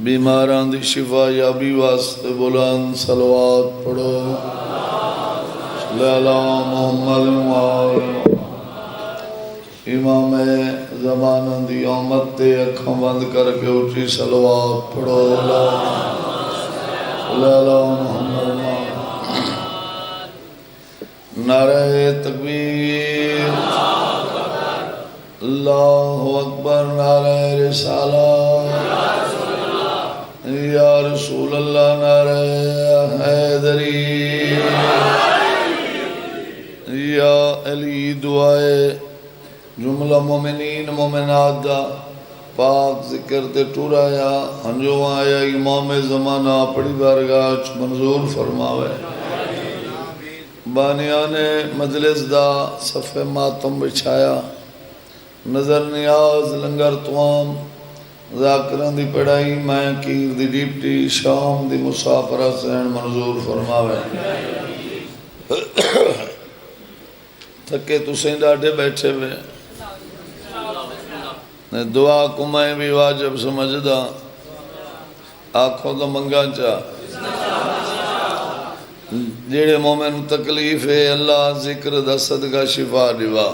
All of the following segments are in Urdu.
بیماراں دی شفا یابی واسطے بلند صلوات پڑھو صلی اللہ محمد امام زمانہ دی آمد تے اکھاں بند کر کے اٹھی صلوات پڑھو صلی اللہ محمد نعرہ تکبیر اللہ اکبر نعرہ رسالت یا رسول اللہ نعرہ حیدری یا علی دعائے جملہ مومنین مومنات دا پاک ذکر تے ٹورایا ہنجو آیا امام زمانہ پڑی بارگاہ منظور فرماوے بانیان مجلس دا صفحہ ماتم بچھایا نظر نیاز لنگر توام ذاکران دی پڑھائی میں کیر دی ڈیپٹی شام دی مسافرہ سین منظور فرماوے تھکے تسیں ڈاٹے بیٹھے ہوئے دعا کو میں بھی واجب سمجھدا آنکھوں تو منگا چاہ جیڑے مومن تکلیف ہے اللہ ذکر دا صدقہ شفا دیوا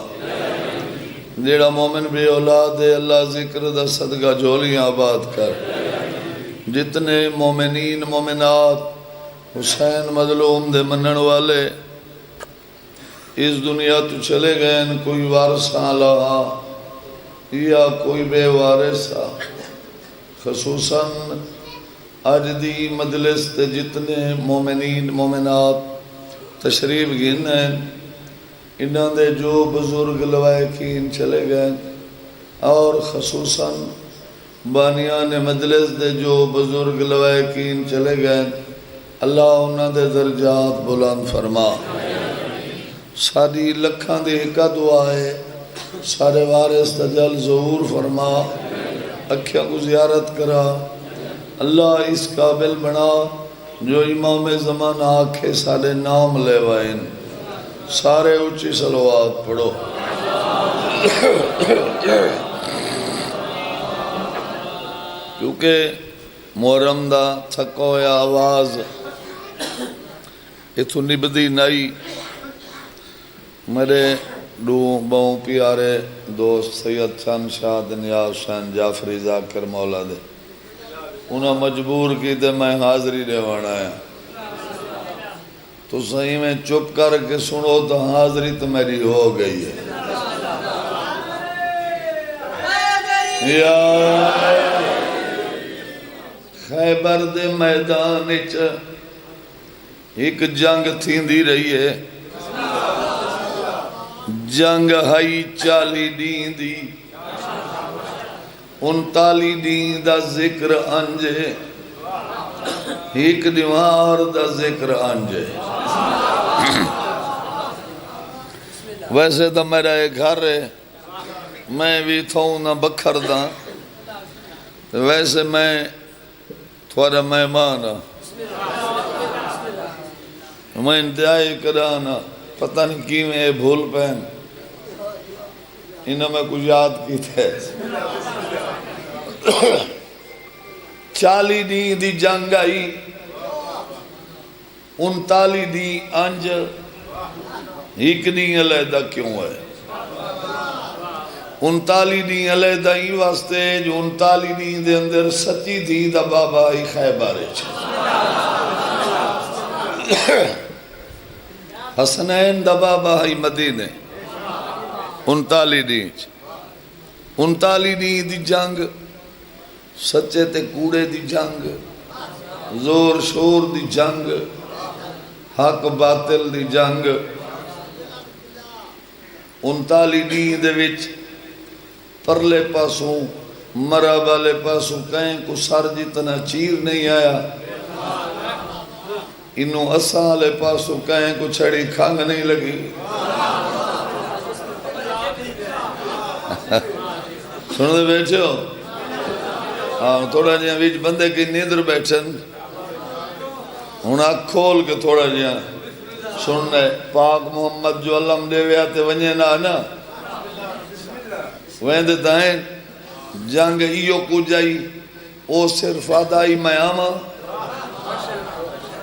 جیڑا مومن بے اولاد ہے اللہ ذکر دا صدقہ جھولیاں آباد کر جتنے مومنین مومنات حسین مظلوم دے منن والے اس دنیا تو چلے گئے کوئی وارثاں لہا یا کوئی بے وارثا خصوصاً آج دی مجلس تے جتنے مومنین مومنات تشریف گن ہیں انہاں دے جو بزرگ لوائقین چلے گئے اور خصوصاً بانیان مجلس دے جو بزرگ لوائقین چلے گئے اللہ انہاں دے درجات بلند فرما ساری لکھاں دے کا دعا ہے سارے وارث تجل ظہور فرما اکھیاں کو زیارت کرا اللہ اس قابل بنا جو امام زمانہ آکھے سارے نام لے وائن سارے اچھی صلوات پڑھو کیونکہ محرم دا تھکو یا آواز اتھو نبدی نائی میرے دو بہوں پیارے دوست سید چند شاہ دنیاز حسین جعفری ذاکر مولا دے انہاں مجبور کی تے میں حاضری دیوانا ہے تو صحیح میں چپ کر کے سنو تو حاضری تو میری ہو گئی ہے یا خیبر دے میدان ایک جنگ تھیندی رہی ہے جنگ ہائی 40 دین دی 39 دین دا ذکر انجے ایک دیوار دا ذکر انجے ویسے تو میرا ایک گھر ہے میں بھی تھاؤں نہ بکھر دا ویسے میں تھوڑا مہمان میں انتہائی کرانا پتہ نہیں کی میں بھول پہن انہوں میں کچھ یاد کی تھے 40 دین دی جنگ آئی 39 دین انج ایک دین علیحدہ کیوں ہے 39 دین علیحدہ ہی واسطے جو 39 دین دے اندر سچی تھی دا بابا ہی خیبارے حسنین دا بابا ہی مدینے 39 دین 39 دین دی جنگ سچے تے کوڑے دی جنگ زور شور دی جنگ حق باطل دی جنگ 39 دین دے وچ پرلے پاسوں مرا والے پاسوں کہیں کو سر جتنا چیر نہیں آیا انہوں اسالے پاسوں کہیں کو چھڑی کھانگ نہیں لگی سنو دے بیٹھے ہو تھوڑا جہاں ویچ بندے کی نیدر بیٹھن انہاں کھول کے تھوڑا جہاں سننے پاک محمد جو علم دے ویاتے ونجے نا ویندے دائیں جنگ ایو کو جائی او صرف آدائی میں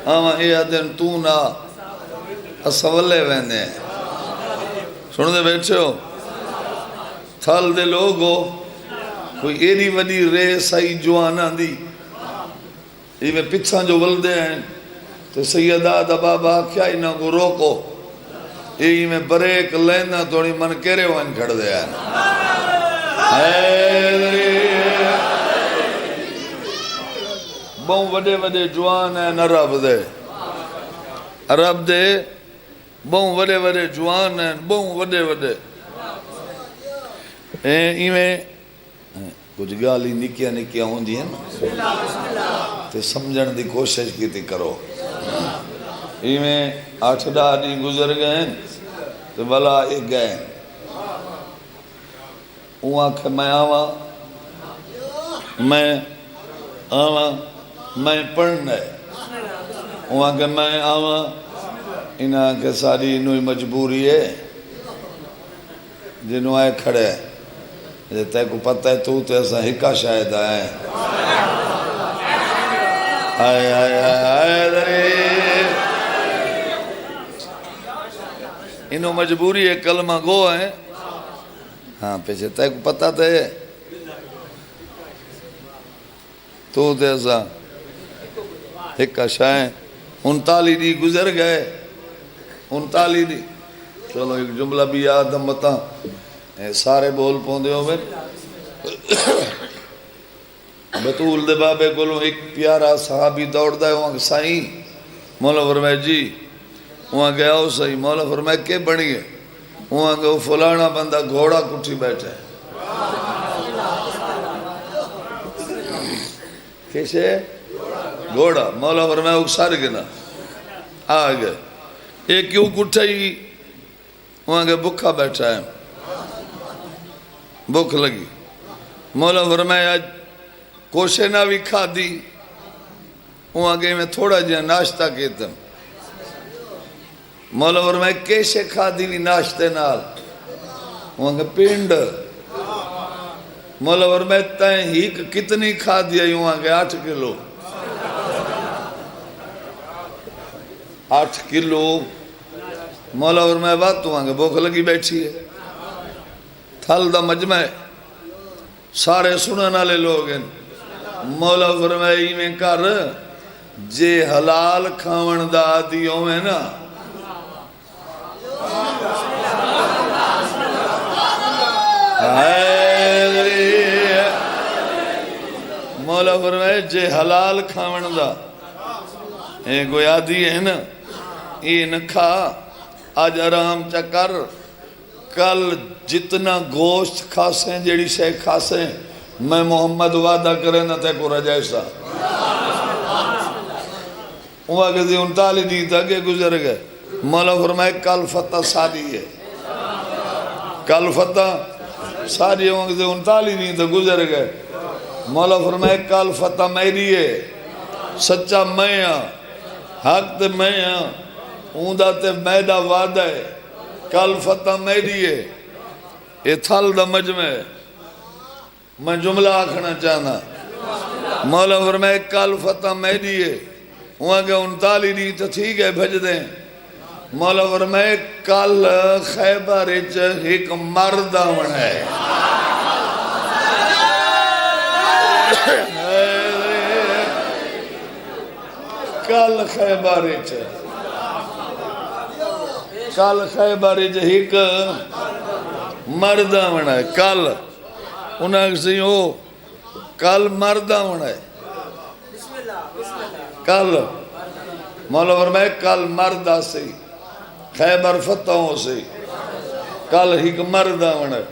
آما اے دن تو نا اسولے ویندے ہیں سن دے بیٹھے ہو تھال دے لوگو کوئی ایری وڈی رے سائی جوانا دی یہ میں پچھاں جو ولدے ہیں تو سیدہ دبابا کیا انہوں کو روکو یہ میں بریک لینا توڑی من کیرے وان کھڑ دے ہیں بہوں وڈے وڈے جوان ہیں عرب دے عرب دے بہوں وڈے وڈے جوان ہیں بہوں وڈے وڈے میں کچھ گالی نکیا نکیا ہوں دی ہیں تے سمجھن دی کوشش کی تی کرو میں 8-10 دی گزر گئے تے بلا ایک گئے وہاں کہ میں آواں میں پڑھنا ہے وہاں کہ میں آواں انہاں کے ساری انہوں مجبوری ہے جنہوں آئے کھڑے ہیں تے کو پتہ ہے تو تے ایسا ہکا شاید آئے آئے آئے آئے درے انہوں مجبوری ہے کلمہ گو ہیں ہاں پیچھے تے کو پتہ تے تو تے ایسا ہکا شاید 39 دی گزر گئے 39 دی چلو ایک جملہ بھی یاد ہم بتا سارے بول پوندے ہو میں بطول دے بابے کولوں ایک پیارا صحابی دوڑ دا ہے وہاں سائیں مولا فرمائے جی وہاں گیا ہو سائیں مولا فرمائے کے بنی ہے وہاں گیا فلانا بندہ گھوڑا کٹھی بیٹھا ہے کیسے گھوڑا مولا فرمائے اکسار گنا آگئے ایک کیوں کٹھا ہی وہاں گیا بکھا بیٹھا ہے بھوک لگی مولا فرمائے آج کوشے نہ بھی کھا دی وہاں گئے میں تھوڑا جہاں ناشتہ کہتا ہوں مولا فرمائے کیسے کھا دی بھی ناشتے نال وہاں گئے پینڈ مولا فرمائے تائیں ہی کتنی کھا دیا وہاں گئے 8 کلو 8 کلو مولا فرمائے بات تو وہاں گئے بھوک لگی بیٹھی ہے تھال دا مجمع ہے سارے سنن والے لوگ ہیں مولا فرمائی میں کر جے حلال کھاون دا عادی ہوئے نا مولا فرمائی جے حلال کھاون دا اے کوئی عادی ہے نا یہ نہ کھا آج آرام چکر کل جتنا گوشت کھاسیں جیڑی شے کھاسیں میں محمد وعدہ کرے نہ تے کو رجائسا وہاں کہتے 39 دی تاکہ گزر گئے مولا فرمائے کل فتح ساری ہے کل فتح ساری وہاں کہتے 39 دی تاکہ گزر گئے مولا فرمائے کل فتح میری ہے سچا میں ہاں حق تے میں ہاں اوندہ تے میدہ وعدہ ہے کل فتح میری ہے یہ تھال دا مجمع ہے میں جملہ آکھنا چاہنا مولا فرمائے کل فتح میری ہے وہاں کے 39 دی تو ٹھیک ہے بھج دیں مولا فرمائے کل خیبر ایک مرد آمن ہے کل خیبر کل خیبر ایک مرد آمن ہے کل انہاں کسی ہو کل مرد آمن ہے کل مولا فرمائے کل مرد آسی خیبر فتح ہو سی کل ایک مرد آمن ہے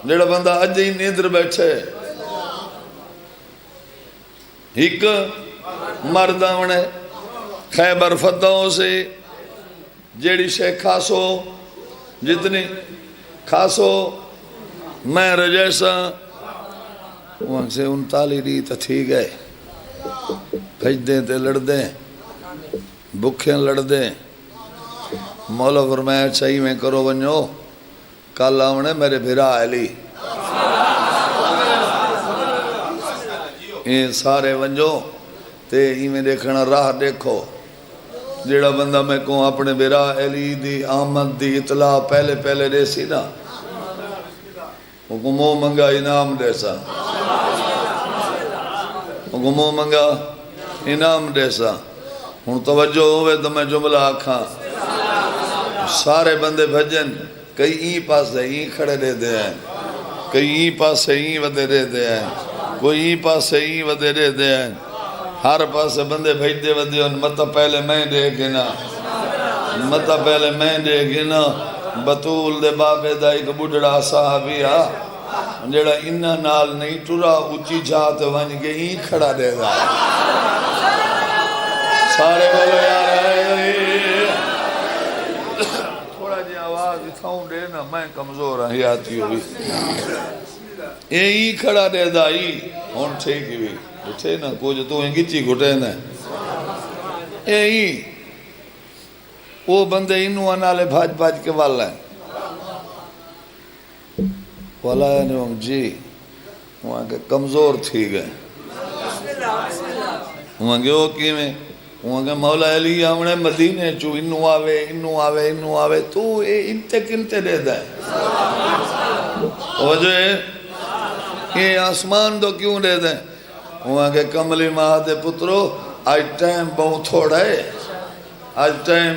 جڑا بندہ اج ہی نیندر بیٹھے ایک مرد آمن ہے خیبر فتح ہو سی جیڑی شے کھاسو جتنی کھاسو میں رجیسا وہاں سے 39 دی تا ٹھیک ہے بھج دیں تے لڑ دیں بکھیں لڑ دیں مولا فرمایا چاہیے میں کرو ونجو کل آونے میرے بھرا علی یہ سارے ونجو تے میں دیکھنا راہ دیکھو جیڑا بندہ میں کہوں اپنے بیرا علی دی آمد دی اطلاع پہلے پہلے دے سی نا حکموں منگا انعام دے سا حکموں منگا انعام دے سا ہوں توجہ ہوئے تو میں جملہ آکھاں سارے بندے بھجن کئی این پاسے این کھڑے دے دے ہیں کئی این پاسے این ودے دے دے ہیں کوئی این پاسے این ودے دے دے ہیں ہر پاسے بندے بھیج دے ودے ہیں مطا پہلے میں دے گنا مطا پہلے میں دے گنا بطول دے بابے دا ایک بڑھڑا صحابیہ جڑا انہا نال نہیں ٹورا اچھی جات ونج کے این کھڑا دے دا سارے بولو یار تھوڑا جی آواز اتھاؤں دے نا میں کمزور ہوں آتی ہوئی این کھڑا دے دا ہون چھے کی بھی چھے نا کچھ تو انگی چی گھٹے نا این وہ بندے انہوں انالے بھاج بھاج کے والا ہیں والا ہے نوم جی وہاں کے کمزور تھی گئے وہاں کے وہ کی میں وہاں کے مولا علی ہمیں مدینے چو انہوں آوے تو انتے کنتے دے دائیں وہ جو ہے یہ آسمان دو کیوں دے دیں وہاں کے کملی ماہ دے پترو آج ٹائم بہت تھوڑا ہے آج ٹائم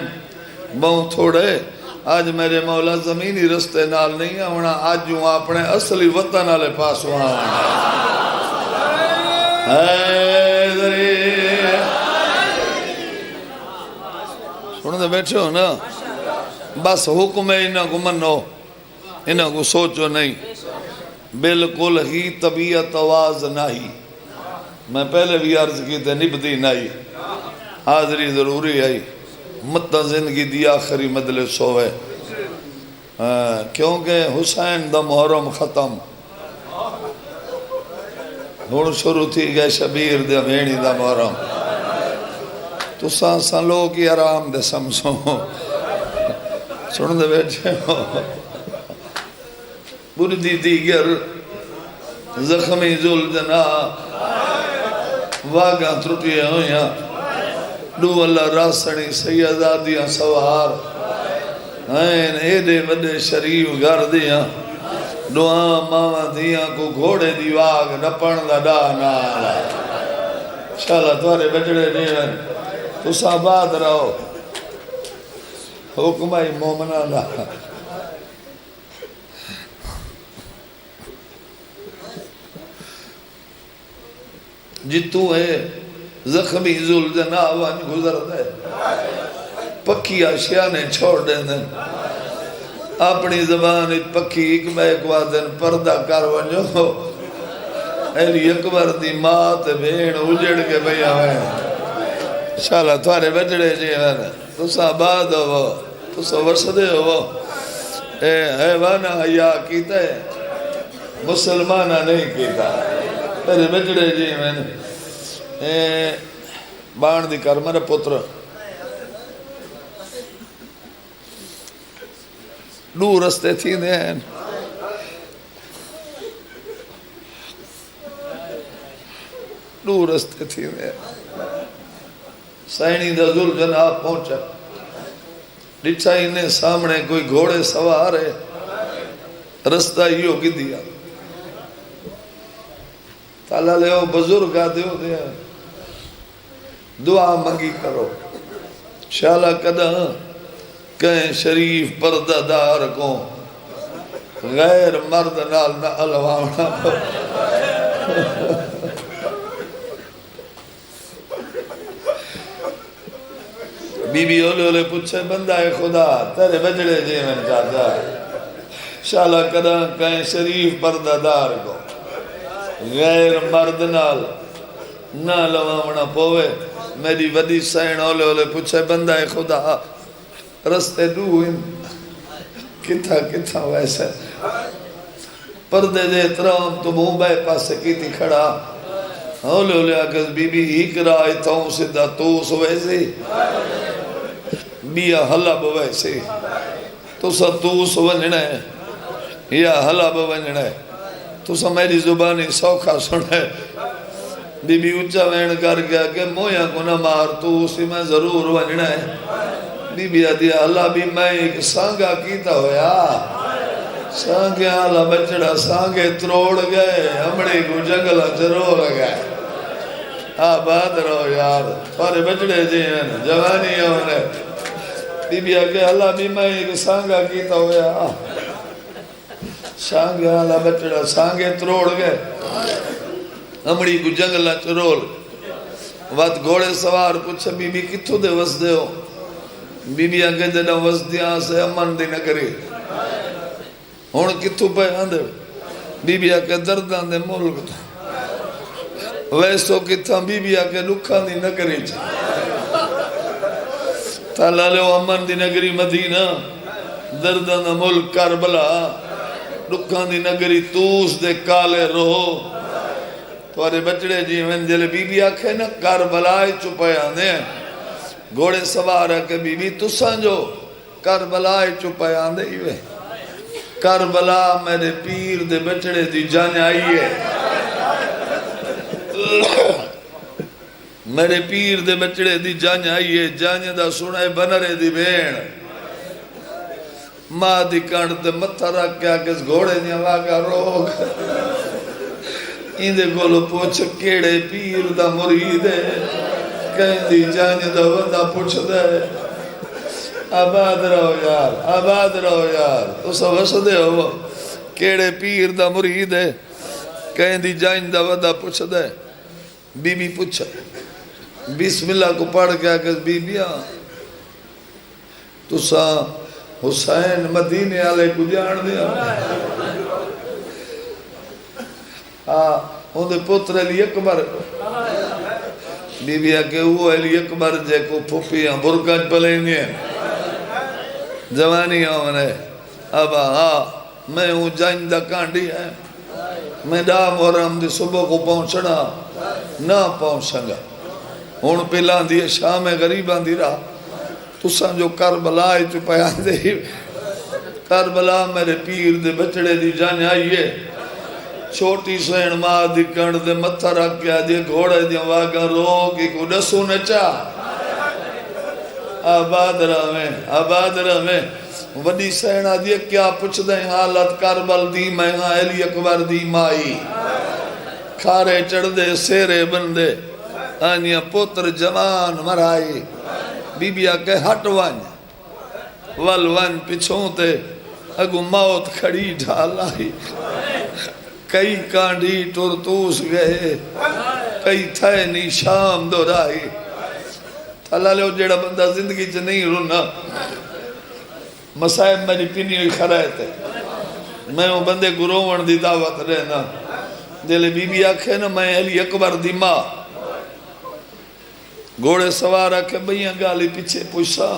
بہت تھوڑا ہے آج میرے مولا زمینی رستے نال نہیں ہونا آج جو اپنے اصلی وطن والے پاس وہاں سنو دے بیٹھے ہو نا بس حکم ہے انہاں کو منو انہاں کو سوچو نہیں بالکل ہی طبیعت آواز نہیں میں پہلے بھی عرض کی تھے نبدی نہیں حاضری ضروری ہے متہ زندگی دی آخری مجلس ہوئے کیونکہ حسین دا محرم ختم ہون شروع تھی گئے شبیر دے بھینی دا محرم تو سانسان لوگ کی آرام دے سمسوں سن دے بیٹھے ہو بردی دیگر زخمی زلجنا واگاں ترٹیے ہویاں دو اللہ راسنی سیدادیاں سوار این ایڈے وڈے شریف گھر دیاں دعا ماما دیاں کو گھوڑے دی واگ نپن دا ڈانا انشاءاللہ توارے بچڑے دیوان تو ساباد رہو حکمائی مومنہ دا جتو ہے زخمی ذوالجناوان گزر دے پکی اشیاء نے چھوڑ دے دیں اپنی زبان پکی ایک وادن پردہ کر ونجو ایلی اکبر دی مات بھین اجڑ کے بھیا ہوئے انشاءاللہ توارے بچڑے جیوان تو ساباد ہو تو سورسدے ہو اے حیوانہ حیاء کیتا ہے مسلمانہ نہیں کیتا میرے بچڑے جیوان بان دی کر میرے پتر دو رستے تھی دین دو رستے تھی دین سینی دا ذوالجناب پہنچا ڈٹھا انہیں سامنے کوئی گھوڑے سوار ہے رستہ ہیو کی دیا تالا لے ہو بزرگا دیو دیا دعا منگی کرو شالا قدہ کہیں شریف پردہ دار کو غیر مرد نال نہ الوانا بی بی اولے اولے پوچھے بندہ خدا تیرے بجڑے جیون چاہتا شالا قدہ کہیں شریف پردہ دار کو غیر مرد نال نہ لواونا پوے میری ودی سین اولے اولے پوچھے بندہ خدا رستے دو ان کتھا ویسے پردے دے اترام تو موبائے پاسے کی تھی کھڑا اولے اولے آکس بی بی ہی کرا اتاؤں سدھا توس ویسے بیا حلب ویسے تو سا توس ونجنے یا حلب ونجنے تو سا میری زبانی سوکھا سنے بی بی اچھا وین کر گیا کہ مویا کو نہ مار تو اسی میں ضرور ونجنا ہے بی بی آدھی اللہ بھی میں ایک سانگا کیتا ہویا سانگے آلہ بچڑا سانگے تروڑ گئے ہمڑی کو جنگلہ چرور گئے آباد رہو یار تھوڑے بچڑے جی ہیں جوانی ہونے بی بی آگے اللہ بھی میں ایک سانگا کیتا ہویا سانگے آلہ بچڑا سانگے تروڑ گئے ہمڑی کو جنگلہ چرور وقت گھوڑے سوار پوچھا بی بی کتھو دے وس دے ہو بی بی آگے جنہ وس دیاں سے امن دی نکری ہون کتھو پہ آندے بی بی آگے دردان دے ملک تو ویسو کتھا بی بی آگے لکھان دی نکری چھے تالا لے امن دی نگری مدینہ دردان دے ملک کربلا لکھان دی نگری توس دے کالے روح توارے بچڑے جی میں جلے بی بی آکھے نا کربلائے چپے آندے ہیں گھوڑے سوار ہے کہ بی بی تسان جو کربلائے چپے آندے ہی وے کربلا میرے پیر دے بچڑے دی جان آئی ہے میرے پیر دے بچڑے دی جان آئی ہے جان دا سنے بنرے دی بین ماں دی کانڈ تے متھا رکھ کیا کس گھوڑے دیا واقعا روگ اندے گولو پوچھ کیڑے پیر دا مرید ہے کہیں دی جان دا وندہ پوچھ دے آباد رہو یار تو سب وسدے ہو کیڑے پیر دا مرید ہے کہیں دی جان دا وندہ پوچھ دے بی بی پوچھ بسم اللہ کو پڑھ گیا کہ بی بیا تو سا حسین مدینے آلے کو جان دیا اندھے پتر علی اکبر بی بی آکے وہ علی اکبر جے کو پھوپیاں برکج پلینی ہیں جوانی آمنے ابا میں ہوں جائندہ کانڈی ہے میں ڈا محرم دی صبح کو پہنچنا نہ پہنچنگا ہون پہلان دی شام غریبان دی رہا تساں جو کربلا چپے آندے کربلا میرے پیر دے بچڑے دی جان آئیے چھوٹی سین ماں دی کنڈ دے متھا رکھ گیا دے گھوڑے دیا واگا روکی کو ڈسو نچا آباد رہے وڈی سینہ دی کیا پچھ دیں حالت کربل دی میں ہاں علی اکبر دی مائی کھارے چڑھ دے سیرے بندے آنیا پتر جوان مرائی بی بی آکے ہٹ وانج ول وانج پچھوں تے اگو موت کھڑی ڈھالائی کئی کانڈی ٹرتوس گئے کئی تھے نی شام دورائی اللہ لے جیڑا بندہ زندگی چ نہیں رونا مسائب میری پینی ہوئی خرائط ہے میں وہ بندے گروہن دی دعوت رہنا دلے بی بی آکھے نا میں علی اکبر دی ماں گھوڑے سوار آکھے بھئیاں گالی پیچھے پوچھا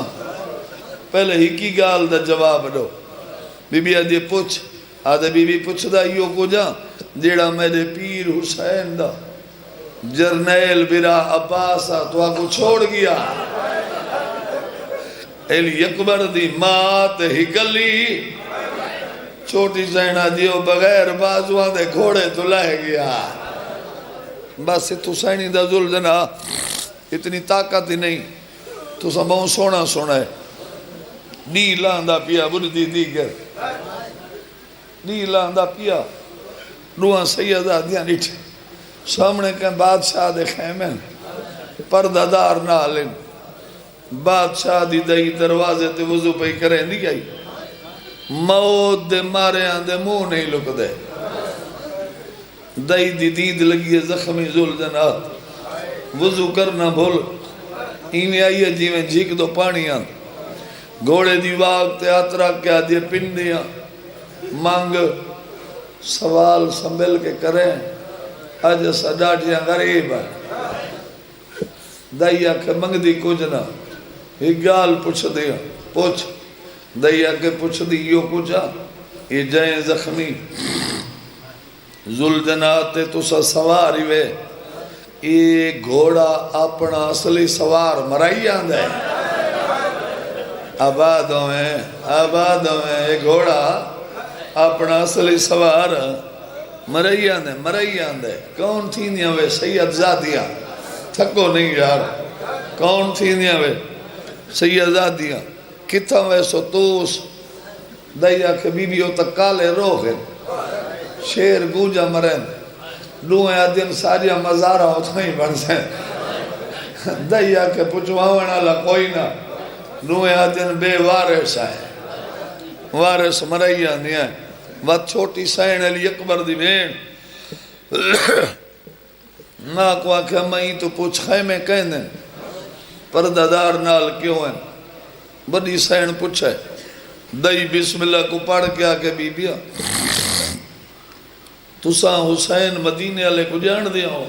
پہلے ہی کی گال دا جواب دو بی بی آدھے پوچھ آدھے بی بی پوچھ دا یو کو جا جیڑا میرے پیر حسین دا جرنیل برا عباسا تو آگو چھوڑ گیا علی اکبر دی مات ہی گلی چھوٹی زینہ دیو بغیر بازوان دے گھوڑے تو لائے گیا بس تو سینی دا ذل جنا اتنی طاقت ہی نہیں تو سب سونا سونا ہے نی لاندہ پیا بردی دیگر نی لاندہ پیا روحاں سیدہ دیا نیٹھے سامنے کہیں بادشاہ دے خیمین پردہ دار نالن بادشاہ دی دئی دروازے تے وضو پہ کریں دی گئی موت دے مارے آندے منہ نہیں لک دے دئی دی دید لگی زخمی ذل جنات وضو کرنا بھول ایمی آئیے جی میں جھیک دو پانی آند گھوڑے دی واقت اترا کیا دیے پندیاں مانگ سوال سنبھل کے کریں آج ایسا ڈاٹیاں غریب ہے دائیا کے منگ دی کچھ نہ ایک گال پوچھ دیا پوچھ دائیا کے پوچھ دی یو کچھا یہ جائیں زخمی ذل جناتے تو سا سواری وے یہ گھوڑا اپنا اصلی سوار مرائی آندہ ہے آبادوں میں یہ گھوڑا اپنا اصلی سوار مرئی آندے کون تھی دیا وے سید زادیاں تھکو نہیں یار کون تھی دیا وے سید زادیاں کتھا وے ستوس دیا کہ بی بیو تک کالے روغن شیر گوجہ مرین لوہیں آدین ساریہ مزارہ ہوتا ہی بن سے دیا کہ پچھوانا لا کوئی نہ لوہیں آدین بے وارث آئے وارث مرئی آندی ہے وقت چھوٹی سین علی اکبر دی بین ماں کو آکھا میں تو پوچھ خیمے کہیں دیں پردادار نال کیوں ہیں بڑی سین پوچھے دائی بسم اللہ کو پڑھ کے آکے بی بیا تساں حسین مدینے والے کو جان دیا ہو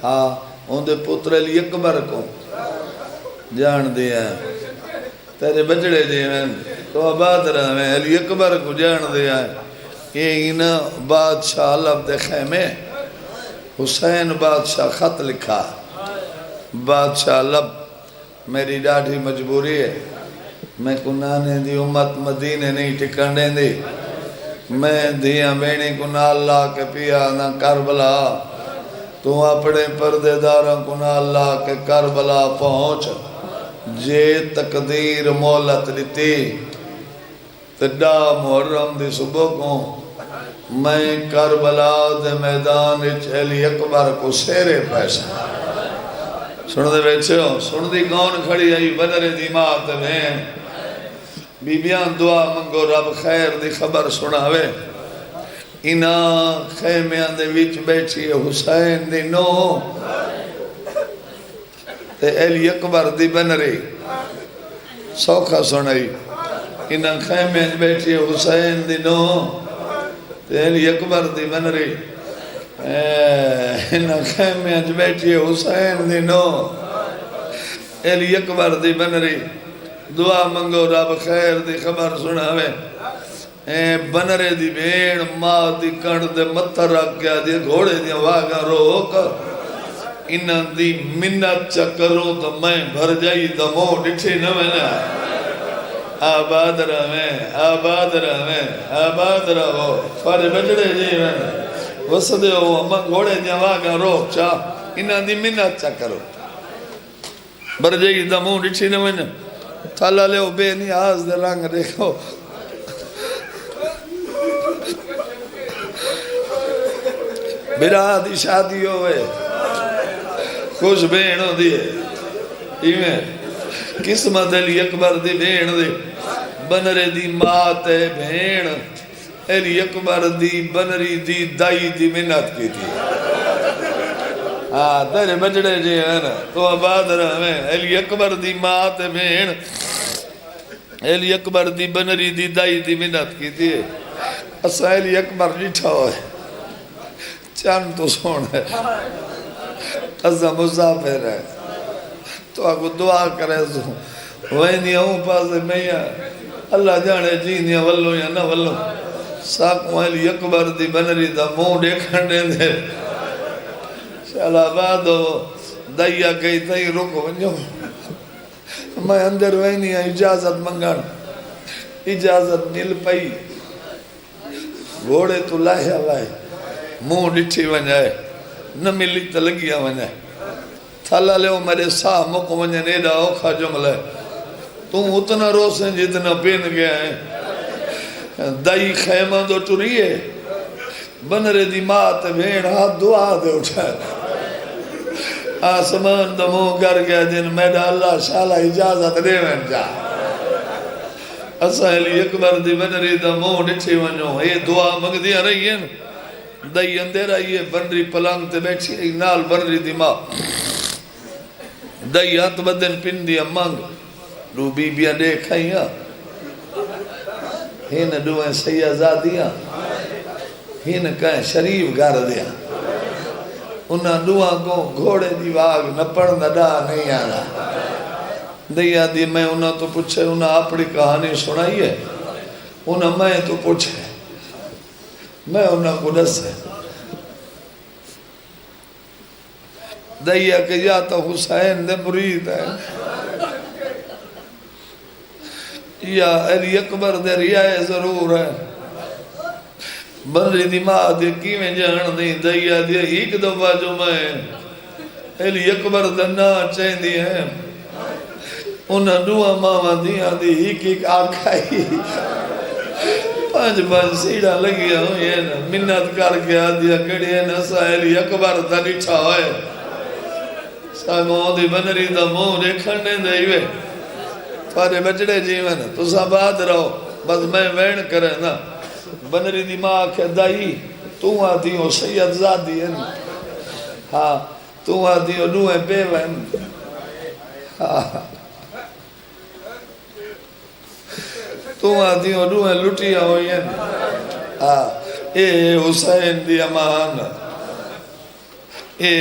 ہاں اندے پتر علی اکبر کو جان دیا ہے تیرے بجڑے جی میں تو آباد رہا میں علی اکبر کو جان دیا ہے یہ انہا بادشاہ علب دے خیمے حسین بادشاہ خط لکھا بادشاہ علب میری ڈاڑھی مجبوری ہے میں کو نانے دی امت مدینے نہیں ٹکن دیں دی میں دھیاں بینی کو نہ اللہ کے پیا نہ کربلا تو اپنے پردے داروں کو نہ اللہ کے کربلا پہنچ جے تقدیر مولت لیتی تڈا محرم دی صبح کو میں کربلا دے میدان علی اکبر کو سیرے پیسا سن دے بیچے ہو سن دی کون کھڑی آئی بدر دی مات میں بی بیان دعا منگو رب خیر دی خبر سناوے انہاں خیمیان دے ویچ بیٹھی حسین دی نو تے علی اکبر دی بنری سوکھا سنائی انہاں خیمیان دے بیٹھی حسین دی نو تے علی اکبر دی بنری انہاں خیمیان دے بیٹھی حسین دی نو علی اکبر دی بنری دعا منگو رب خیر دی خبر سناوے بنرے دی بین ماں دی کڑ دے متر رکھ گیا دی گھوڑے دی واگا روک انہاں دی منت چکروں تو میں بھر جائی دمو ڈٹھے نہ میں آباد رہو فارے بجڑے جی میں وسدے ہو اما گھوڑے دی واگا روک چاہ انہاں دی منت چکروں بھر جائی دمو ڈٹھے نہ میں تھالا لے بے نیاز دے رنگ دیکھو برا دی شادی ہوئے خوش بین ہو دیئے ایمیں قسمت علی اکبر دی بین دی بنرے دی مات بین علی اکبر دی بنری دی دائی دی منت کی تھی تیرے بجڑے جی ہیں نا تو آباد رہا میں علی اکبر دی مات بین علی اکبر دی بنری دی دائی دی منت کی تھی اسا علی اکبر جیٹھا ہوئے چاند تو سون ہے اسا مسافر ہے تو آگو دعا کرے سو وینی ہوں پاسے میاں اللہ جانے جینیا واللو یا نہ واللو ساکوں علی اکبر دی بنری دا موں دیکھن دے دے شالا بادو دائیا کئی تائی رکو ونجو میں اندر وینی ہے اجازت منگان اجازت مل پئی گھوڑے تو لائے لائے موں ڈٹھی ونجائے نہ ملی تا لگیا ونجائے تھالا لے میرے ساہ مکو ونجائے نیڈا اوکھا جملے تم اتنا روسیں جتنا پین گیا ہے دائی خیمہ دو ٹریے بنرے دی مات بھین ہاتھ دعا دے اٹھائے آسمان دمو کر گیا جن میڈا اللہ شالہ اجازت دے میں جا اسا علی اکبر دی بنری دمو ڈٹھی ونجو یہ دعا مگ دیا رہی ہے دائی اندیرہ یہ بنری پلانگ تے بیٹھی ایک نال بنری دی ماں دائی ہاتھ بدن پن دیا مانگ رو بی بیا دیکھائیاں ہین دوئیں سیازادیاں ہین کہیں شریف گھر دیا انہاں دوہاں کو گھوڑے دی واگ نپڑ نڈا نہیں آنا دیا دی میں انہاں تو پوچھے انہاں اپنی کہانی سنائی ہے انہاں میں تو پوچھے میں انہاں کو دسے دیا کہ یا تو حسین دے مرید ہے یا علی اکبر دے ریائے ضرور ہے بنری دی ماں دے کی میں جان دی دیا دیا ایک دفعہ جو میں علی اکبر دنا چاہیں دی ہیں انہاں دعا ماما دیا دی ایک آکھائی پانچ سیڑا لگیا ہوئی ہے نا منت کر کے آدیا کڑی ہے نا سائلی اکبر دا نٹھا ہوئے ساموں دی بنری دا موں ریکھنے دائیوے پارے بچڑے جیون تو سب آد رہو بس میں وین کرے نا بنری دی ماں کے دائی تو آدھی ہو سید زادی ہے ہاں تو آدھی ہو نوے بے وین ہاں تو آدھی ہو نوے لٹیا ہوئی ہے ہاں اے حسین دی امان اے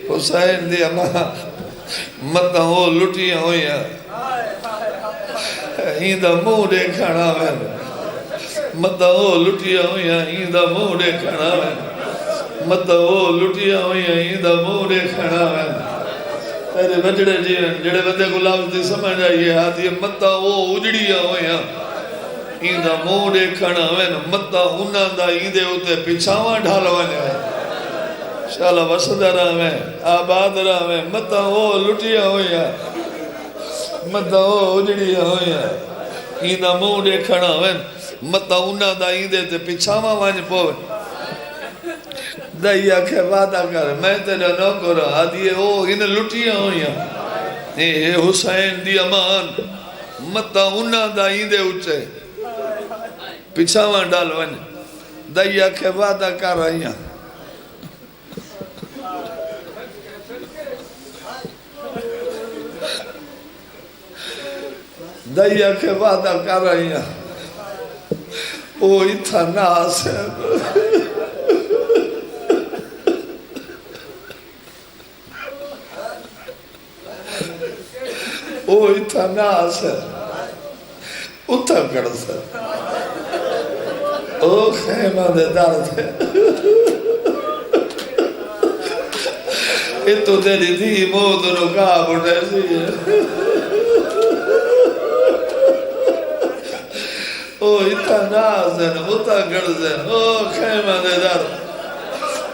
حسین دی امان مطا ہو لٹیا ہوئی ہے ہی دا موڑے کھڑا ہے مطا ہو لٹیا ہوئی ہے ہی دا موڑے کھڑا ہے مطا ہو لٹیا ہوئی ہے ہی دا موڑے کھڑا ہے تیرے بچڑے جیون جڑے بندے کو لفظ دی سمجھ آئیے آدھی مطا ہو اجڑیا ہوئی ہے ہی دا موڑے کھڑا ہے مطا انہاں دا ہی دے ہوتے پچھاواں ڈھالوانے ہے شالا وسد رہا میں آباد رہا میں مطا ہو لٹیا ہوئی ہے مطا ہو اجڑیا ہوئی ہے ہی دا موڑے کھڑا ہے مطا انہاں دا ہی دے تے پچھاواں وانج پوے دائی آکھے وعدہ کر میں تیرا نوکر آدھیے او انہیں لٹیاں ہوئیاں اے حسین دی امان مطا انہاں دا ہی دے اچھے پچھاواں ڈال ون دائی آکھے وعدہ کر رہیاں دائی آکھے وعدہ کر رہیاں او اتھا ناس ہے او اتھا ناس ہے اتھا کڑس ہے او خیمہ دے درد ہے اتو تیری دی موت رکا بڑھے سی ہے او اتھا ناس ہے اتھا کڑس ہے او خیمہ دے درد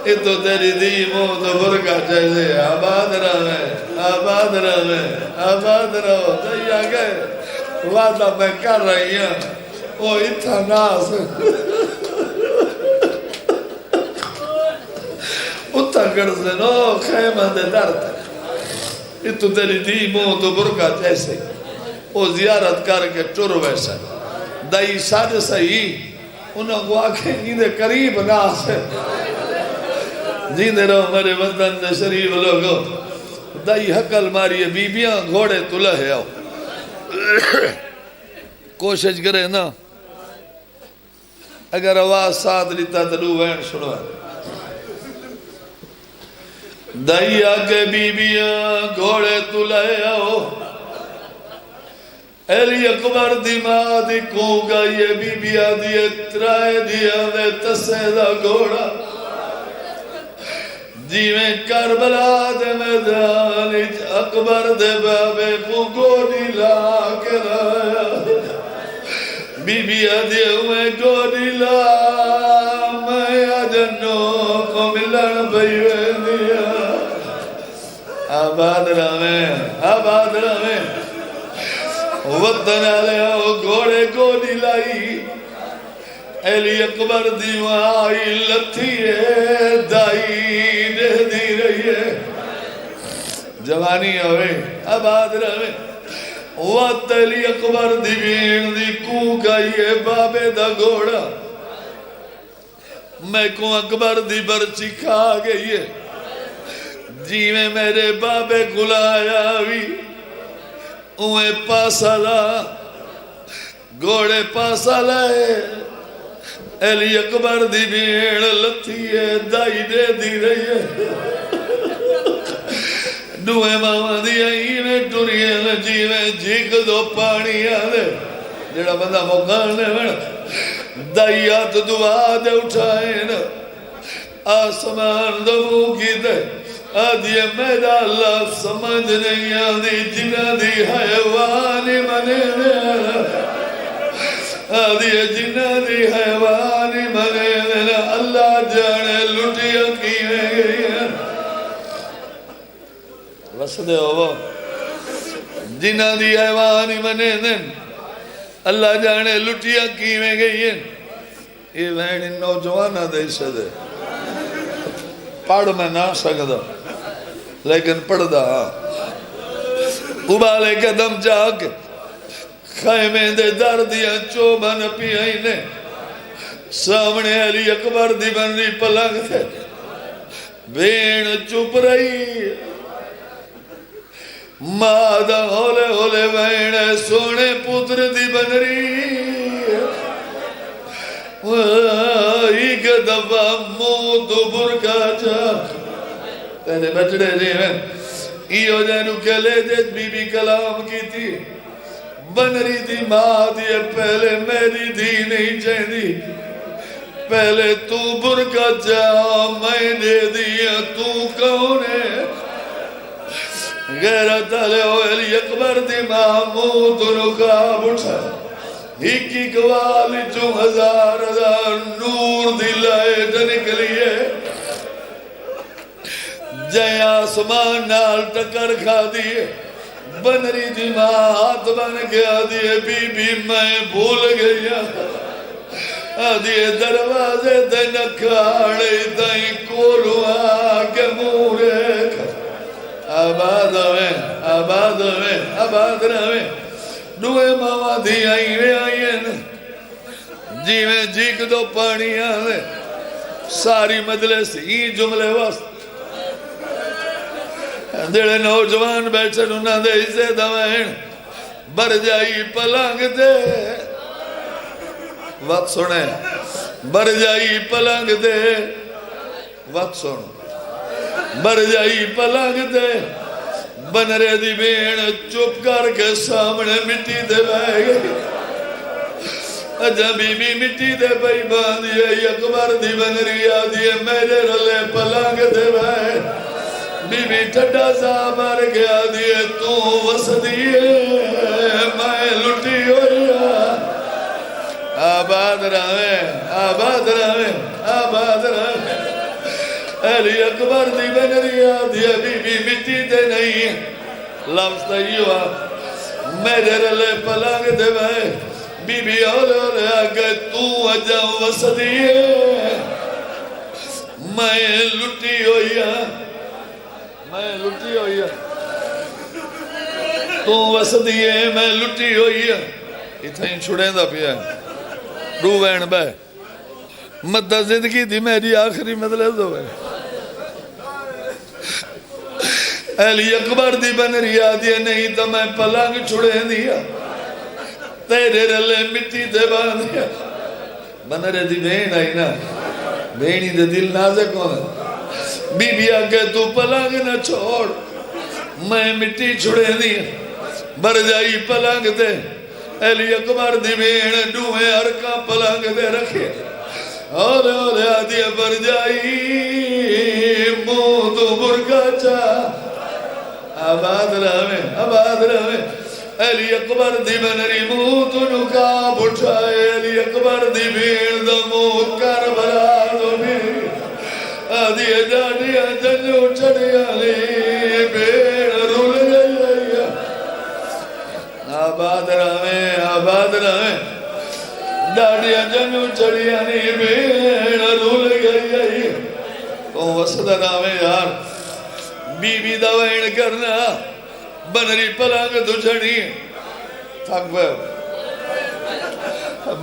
اتو تیری دی موت برکا جیسے آباد آباد رہو دیا گئے وعدہ میں کر رہی ہوں او اتھا ناس اتھا کرسے نو خیمہ دے درد اتو تیری دی موت برکا جیسے او زیارت کر کے ٹر ویسا دائی ساج صحیح انہوں کو آنکھیں نیدے قریب ناس ہے جیندے رہو میرے وطن دے شریف لوگو دائی حقل ماری بی بیاں گھوڑے تلہ ہے آؤ کوشش کرے نا اگر آواز ساتھ لیتا تو وین سنو دائی آگے بی بیاں گھوڑے تلہ ہے آؤ علی اکبر دی ماں دی کوگا یہ بی بیاں دی اترائے دیا دے تسیدہ گھوڑا جیویں کربلا دے میدان اکبر دے بابے کو گوڑی لا کے لایا بی بی آدھے ہوئے گوڑی لا میں آجنوں کو ملن بھئیوے دیا آباد رہے وطن آلے ہو گوڑے گوڑی لائی علی اکبر دیوائی لتھی ہے دائی دے دی رہی ہے جوانی ہوئے آباد رہے وقت علی اکبر دیوین دی کو گئی بابے دا گوڑا میں کو اکبر دی برچی کھا گئی ہے جی میں میرے بابے گلایا بھی اوے پاسا لا گوڑے پاسا لائے علی اکبر دی بھیڑ لتھی ہے دائی دے دی رہی ہے دوئے ماما دی آئینے ٹوریے لجیویں جھیک دو پانی آدھے جڑا بندہ مقانے میں دائی آت دعا دے اٹھائے نا آسمان دو منہ کی دے آدھے میرا اللہ سمجھ نہیں آدھی جنہ دی حیوانی منے دے آدھی جنہ دی حیوانی بنے دینا اللہ جانے لٹیا کیویں گئی وسدے ہو جنہ دی حیوانی بنے دینا اللہ جانے لٹیا کیویں گئی یہ وینی نوجوانہ دے سدے پڑھ میں نہ سکتا لیکن پڑھ دا ابالے قدم جا کے خیمے دے دردیاں چوبن پیائی نے سامنے علی اکبر دی بنری پلنگ تھے بین چپ رہی مادہ ہولے ہولے بین سونے پتر دی بنری ایک دفعہ موت برکا جا تیرے بچڑے جی میں ایو جانو کلے جت بی بی کلام کی تھی بنری دی ماں دی پہلے میری دی نہیں چاہتی پہلے تو برکا جا میں دے دیا تو کون ہے غیرت علیہ علی اکبر دی ماں موت نقاب اٹھا ایک ایک والی جو ہزار نور دلائے نکلیے جائے آسمان نال ٹکر کھا دیئے بنری دی ماں ہاتھ بن گیا دیئے بی بی میں بھول گیا دیئے دروازے دے نکھاڑے دائیں کولو آگے مورے آباد رہے دوئے ماما دی آئین جی میں جیک دو پانی آنے ساری مجلس ہی جملے واسط دیڑے نوجوان بیٹھے انہاں دے اسے دوائن بر جائی پلنگ دے وقت سنے بر جائی پلنگ دے وقت سن بر جائی پلنگ دے بنرے دی بین چپ کر کے سامنے مٹی دے بہ گئی اجا بی بی مٹی دے بھئی باندھئے اکبر دی بنری آدھئے میرے رلے پلنگ دے بہ بی بی ٹھڈا سا مر گیا دیئے تو وسدیئے میں لٹی ہوئی آباد رہے علی اکبر دی بنری آدھی بی بی مٹی دے نہیں لفظ تیوہ میرے رلے پلنگ دے بھائی بی بی اولے اولے آگے تو اجا وسدیے میں لٹی ہوئی تو وسدیے میں لٹی ہوئی اتھائیں چھڑیں دا پیا رو وین بے مدہ زندگی دی میری آخری مدلز ہوئے علی اکبر دی بنری آدھی نہیں تو میں پلنگ چھڑے دیا تیرے رلے مٹی دے باندھیا بنرے دی بین آئی نا بینی دے دل نازک ہونا بی بی آگے تو پلنگ نہ چھوڑ میں مٹی چھڑے دیا بر جائی پلنگ دے علی اکبر دی بین ڈوئے ارکا پلنگ دے رکھے اور آدھی بر جائی موت برکا چاہ آباد رہے علی اکبر دی بنری موت نکاب اٹھائے علی اکبر دی بین دا موت کربلا دو بین آدھی جانیا جنو چڑیا لی بین رول گئی آباد رہے ڈاڑیا جنو چڑیا لی بین رول گئی تو وسط نامے یار بی بی دوائن کرنا بنری پلانگ دجھنی تھک بے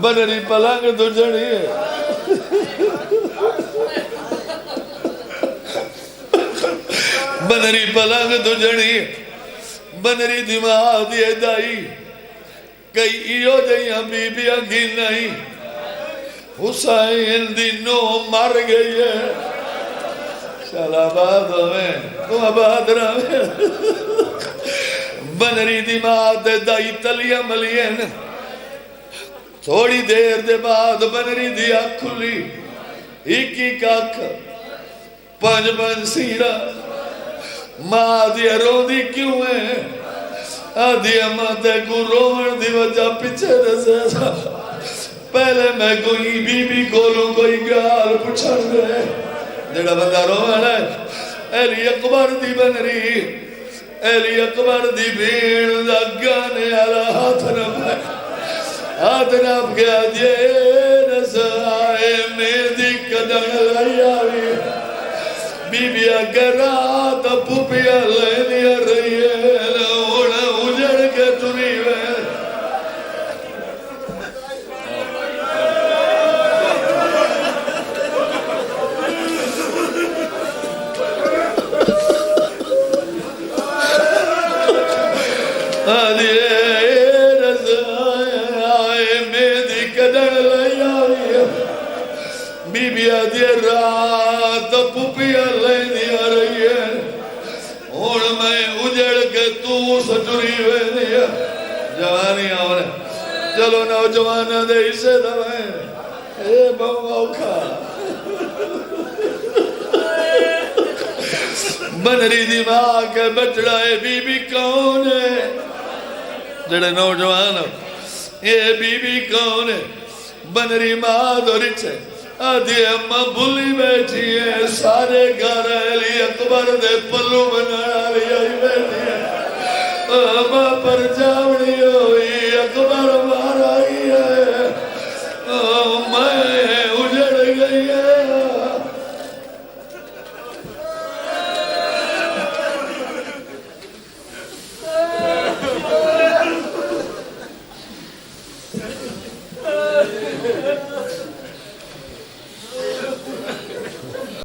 بنری پلانگ دجھنی بنری پلانگ دجھنی بنری دماغ دیئے دائی کئی ایو جائیاں بی بی آگی نہیں حسین دی نو مر گئی ہے چل آباد ہوئے تو آباد رہے بنری دی ماں دے دائی تلیاں ملین تھوڑی دیر دے بعد بنری دی آنکھ کھلی ایک ایک آنکھ پنج سیرہ ماں دی رو دی کیوں ہے آدھی اماں تے کو روڑ دی وجہ پیچھے رسے پہلے میں کوئی بی بی کولوں کوئی گال پچھڑ دے جڑا بندہ رونا ہے علی اکبر دی بنری علی اکبر دی بین دا گانے والا ہاتھ نہ پائے ہاتھ نہ گیا جے نسائے میری قدم لائی آئی بی بی اگر رات پوپیا لینیا رہی ہے اوڑا اجڑ کے تری وے بی بی آدھی رات پوپیا لینیا رہی ہے اور میں اجڑ کے تو سٹری وینیا جوانی آنے چلو نوجوانہ دے اسے دوائیں اے بہو اوکھا بنری دی ماں کے بچڑا ہے بی بی کون ہے جڑے نوجوان یہ بی بی کون ہے بنری ماں دو رچے آدھی اممہ بھولی بیٹھی ہے سارے گھر علی اکبر دے پلو بنا لی آئی بیٹھی ہے اممہ پر جاوڑی ہو